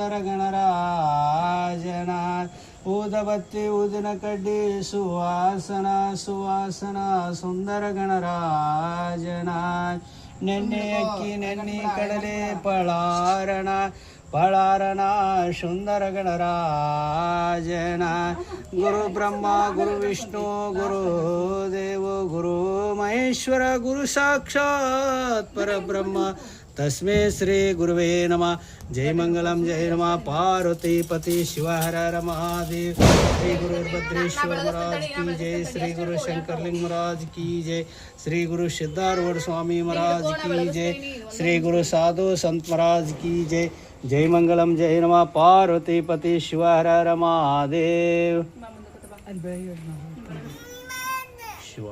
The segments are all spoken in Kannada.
ಸುಂದರ ಗಣರಾಜನ ಊದಬತ್ತಿ ಊದಿನ ಕಡ್ಡಿ ಸುವಾಸನ ಸುವಾಸನ ಸುಂದರ ಗಣರಾಜನ ನೆನ್ನೆ ಅಕ್ಕಿ ನೆನ್ನೆ ಕಡಲೆ ಪಳಾರಣ ಪಳಾರಣ ಸುಂದರ ಗಣರಾಜನ ಗುರು ಬ್ರಹ್ಮ ಗುರು ವಿಷ್ಣು ಗುರು ದೇವೋ ಗುರು ಮಹೇಶ್ವರ ಗುರು ಸಾಕ್ಷಾತ್ ಪರಬ್ರಹ್ಮ तस्मै श्री गुरुवे नमः जय मंगलम जय नमः पार्वती पति शिव हर हर महादेव श्री गुरु भद्रेश्वर महाराज की जय श्री गुरु शंकरलिंग महाराज की जय श्री गुरु सिद्धारूढ़ स्वामी महाराज की जय श्री गुरु साधु संत महाराज की जय जय मंगलम जय नमः पार्वती पति शिव हर हर महादेव शिव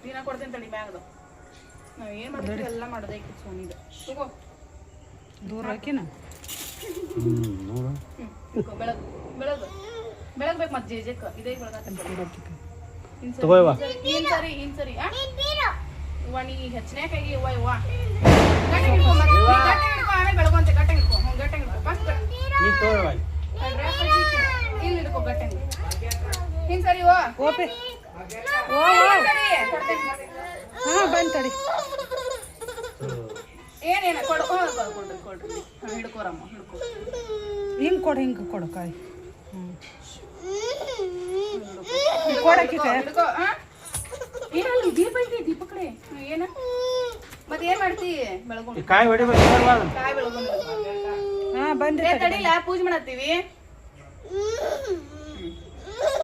ನೀನ ಕೊಡ್ತೇನೆ ತಡಿ ಬ್ಯಾಗ್ದು ನಾವು ಏನು ಮಾಡ್ತೀವಿ ಎಲ್ಲ ಮಾಡೋದೈತಿ ಸೋನಿದು ತಗೋ ದೂರ ಹಾಕಿನ ಬೆಳಗ್ಗೆ ಬೆಳಗ್ಗೆ ಬೆಳಗ್ಬೇಕು ಮತ್ತೆ ಜೇಜಕ್ಕ ಇದೇ ಬೆಳಗಾತ ತಗೋ ಇವ ಇನ್ ಸರಿ ಇವ ನೀ ಹೆಚ್ಚನ್ಯಾಕಾಗಿ ಇವ ಗಟ್ಟೆ ಹಿಡ್ಕೊ ಮತ್ತೆ ಗಟ್ಟೆ ಹಿಡ್ಕೊ ಆಮೇಲೆ ಬೆಳಗೊಂತೆ ಗಟ್ಟೆ ಹಿಡ್ಕೊ ಗಟ್ಟೆ ಹಿಡ್ಕೊ ಫಸ್ಟ್ ನೀ ತಗೋ ಇವ ಇಲ್ಲಿ ಹಿಡ್ಕೊ ಗಟ್ಟೆ ಇನ್ ಸರಿ ಓ ಓಪೆ ಓ ಹಾ ಬಂತಡಿ ಏನೇನ ಕೊಡು ಕೊಡ್ರಿ ಹಿಡ್ಕೋರಮ್ಮ ಹಿಡ್ಕೊ ಹಿಂಗೆ ಕೊಡು ಕಾಯಿ ಕೊಡಕ್ಕೆ ಹಿಡ್ಕೊ ಏನಲ್ಲಿ ದೀಪ ಐತಿ ದೀಪ ಕಡೆ ಏನ ಮತ್ತೆ ಏನ್ ಮಾಡ್ತಿ ಬೆಳಗೊಂಡು ಕಾಯಿ ಹೊಡಿಬೇಕು ಕಾಯಿ ಬೆಳಗೊಂಡು ಹಾ ಬಂದ್ರೆ ತಡಿಲ್ಲ ಪೂಜೆ ಮಾಡತ್ತೀವಿ